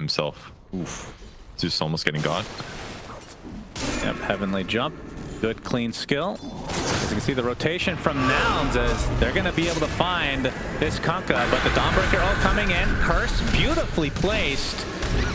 himself. Oof. Zeus almost getting got. Yep, heavenly jump. Good, clean skill. As you can see, the rotation from Nouns as they're going to be able to find this Kunkka, but the Dawnbreaker ult coming in. Curse, beautifully placed.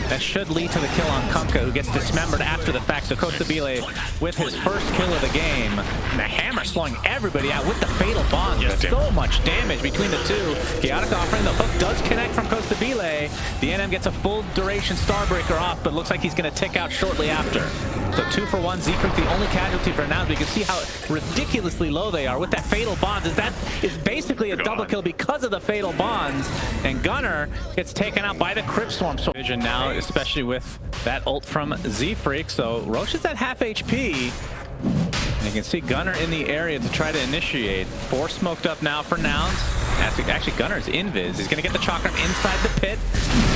That should lead to the kill on Kunkka, who gets dismembered after the fact. So Costabile with his first kill of the game. And the hammer slowing everybody out with the fatal bond. Just so much damage between the two. Chaotic offering, the hook does connect from Costabile. The NM gets a full duration Starbreaker off, but looks like he's going to tick out shortly after. So 2 for 1, ZFreek the only casualty for now. You can see how ridiculously low they are with that fatal bonds. That is basically a double kill because of the fatal bonds. And Gunnar gets taken out by the Crypt Storm. So vision now, especially with that ult from ZFreek. So Roche is at half HP. And you can see Gunnar in the area to try to initiate. 4 smoked up now for Nouns. Actually, Gunnar's invis. He's going to get the chakram inside the pit.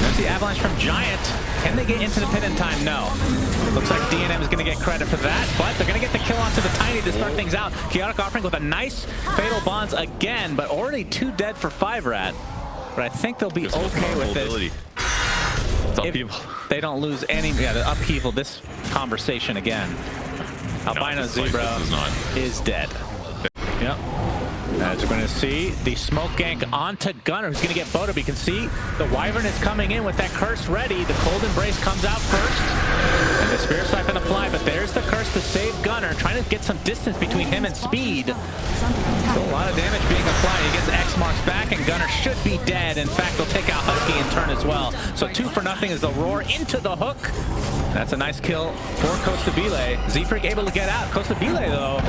There's the avalanche from Giant. Can they get into the pit in time? No. Looks like DNM is going to get credit for that, but they're going to get the kill onto the Tiny to start things out. Chaotic offering with a nice fatal bonds again, but already 2 dead for 5RAT. But I think they'll be okay with this. If they don't lose any, the upheaval, this conversation again. Albinozebra is dead. Yep. As we're going to see the smoke gank onto Gunnar, who's going to get BO2. But you can see the Wyvern is coming in with that curse ready. The Cold Embrace comes out first. And the Spirit Siphon apply, but there's the curse to save Gunnar, trying to get some distance between him and Speed. So a lot of damage being applied. He gets X marks back, and Gunnar should be dead. In fact, they'll take out Husky in turn as well. So 2 for nothing is the roar into the hook. That's a nice kill for Costabile. ZFreek able to get out. Costabile, though,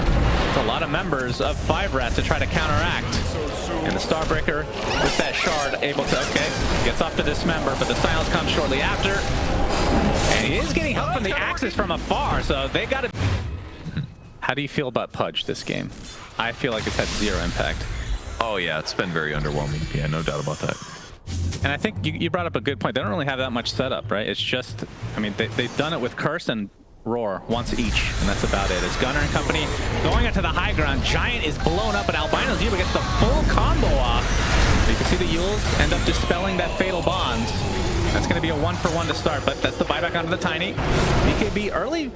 it's a lot of members of 5RAT to try to counteract. And the Starbreaker with that shard able to, gets off the dismember, but the silence comes shortly after. And he is getting help from the Axis from afar, so they got to... How do you feel about Pudge this game? I feel like it's had 0 impact. Oh yeah, it's been very underwhelming. Yeah, no doubt about that. And I think you brought up a good point. They don't really have that much setup, right? It's just, I mean, they've done it with Curse and Roar once each, and that's about it. As Gunnar and company going into the high ground, Giant is blown up, and albinozebra gets the full combo off. You can see the Yules end up dispelling that fatal bonds. That's going to be a 1-for-1 to start, but that's the buyback onto the Tiny. BKB early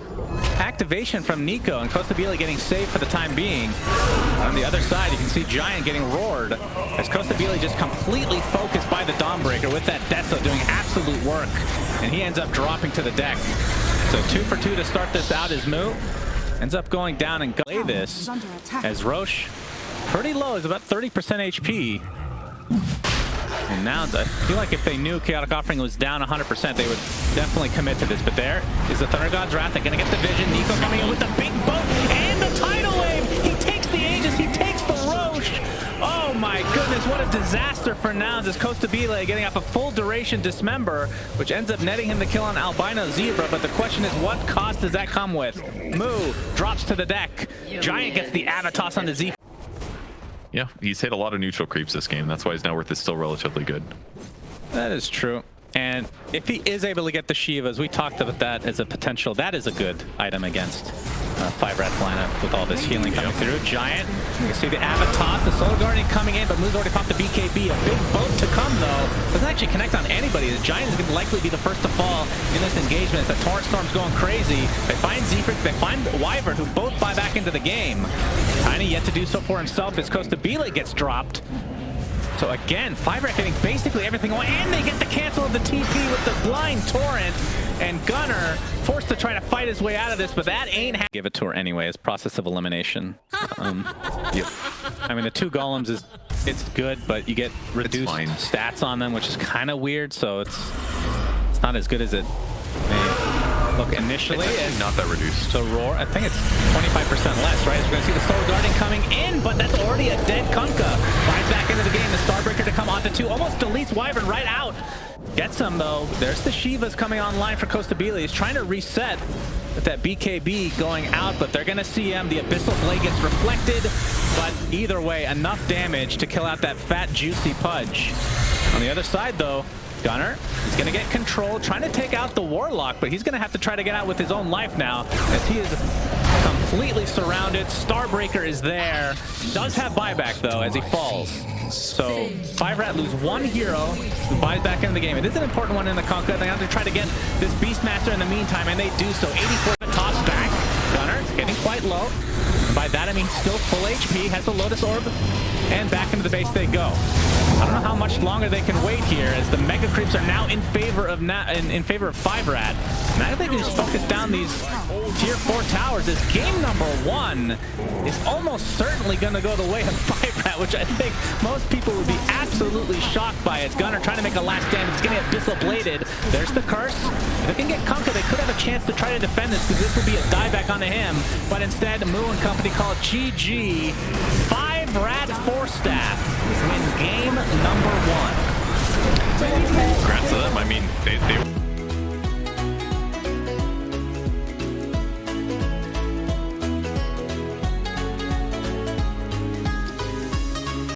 activation from Nico, and Costabile getting saved for the time being. On the other side, you can see Giant getting roared as Costabile just completely focused by the Dawnbreaker with that Deso doing absolute work, and he ends up dropping to the deck. So 2 for 2 to start this out as Moo ends up going down and play this as Roche pretty low, is about 30% HP. And Nouns, I feel like if they knew Chaotic Offering was down 100%, they would definitely commit to this. But there is the Thunder God's Wrath. They're going to get the vision. Nico coming in with the big boat and the tidal wave. He takes the Aegis. He takes the Roche. Oh my goodness, what a disaster for Nouns as Costabile getting off a full duration dismember, which ends up netting him the kill on albinozebra. But the question is, what cost does that come with? Moo drops to the deck. Giant gets the Avatos on the Z. Yeah, he's hit a lot of neutral creeps this game. That's why his net worth is still relatively good. That is true. And if he is able to get the Shivas, we talked about that as a potential. That is a good item against 5RAT's lineup with all this healing coming through. Giant, you can see the Avatos, the Soul Guardian coming in, but Moo's already popped the BKB. A big boat to come, though. Doesn't actually connect on anybody. The Giant is going to likely be the first to fall in this engagement. The Torrent Storm's going crazy. They find ZFreek, they find Wyvern, who both buy back into the game. Tiny yet to do so for himself as Costabile gets dropped. So again, 5RAT getting basically everything away, and they get the cancel of the TP with the blind Torrent, and Gunnar forced to try to fight his way out of this, but that ain't give it to her anyway as process of elimination. Yep. I mean, the 2 golems it's good, but you get reduced stats on them, which is kind of weird, so it's not as good as it may look initially. It's not that reduced. So Roar, I think it's 25% less, right? As we're going to see the Soul Guardian coming in, but that's already a dead Kunkka. Finds back into the game, the Starbreaker to come onto 2, almost deletes Wyvern right out. Gets him though. There's the Shivas coming online for Costabile. He's trying to reset with that BKB going out, but they're going to see him. The Abyssal Blade gets reflected, but either way, enough damage to kill out that fat, juicy Pudge. On the other side though, Gunnar is going to get control, trying to take out the Warlock, but he's going to have to try to get out with his own life now, as he is completely surrounded. Starbreaker is there. Does have buyback, though, as he falls. So 5RAT lose one hero who buys back into the game. It is an important one in the Conquer. They have to try to get this Beastmaster in the meantime, and they do so. 84 toss back. Gunnar getting quite low. And by that I mean still full HP, has the Lotus Orb, and back into the base they go. I don't know how much longer they can wait here, as the Mega Creeps are now in favor of 5RAT. Now they can just focus down these tier 4 towers, as game number 1 is almost certainly going to go the way of 5RAT, which I think most people would be absolutely shocked by. It's Gunnar trying to make a last stand. It's getting Abyssal Bladed. There's the curse. If they can get Kunkka, they could have a chance to try to defend this, because this would be a dieback onto him. But instead, Moo and company call it GG. 5RATFORCESTAFF win game number 1. Congrats to them. I mean, they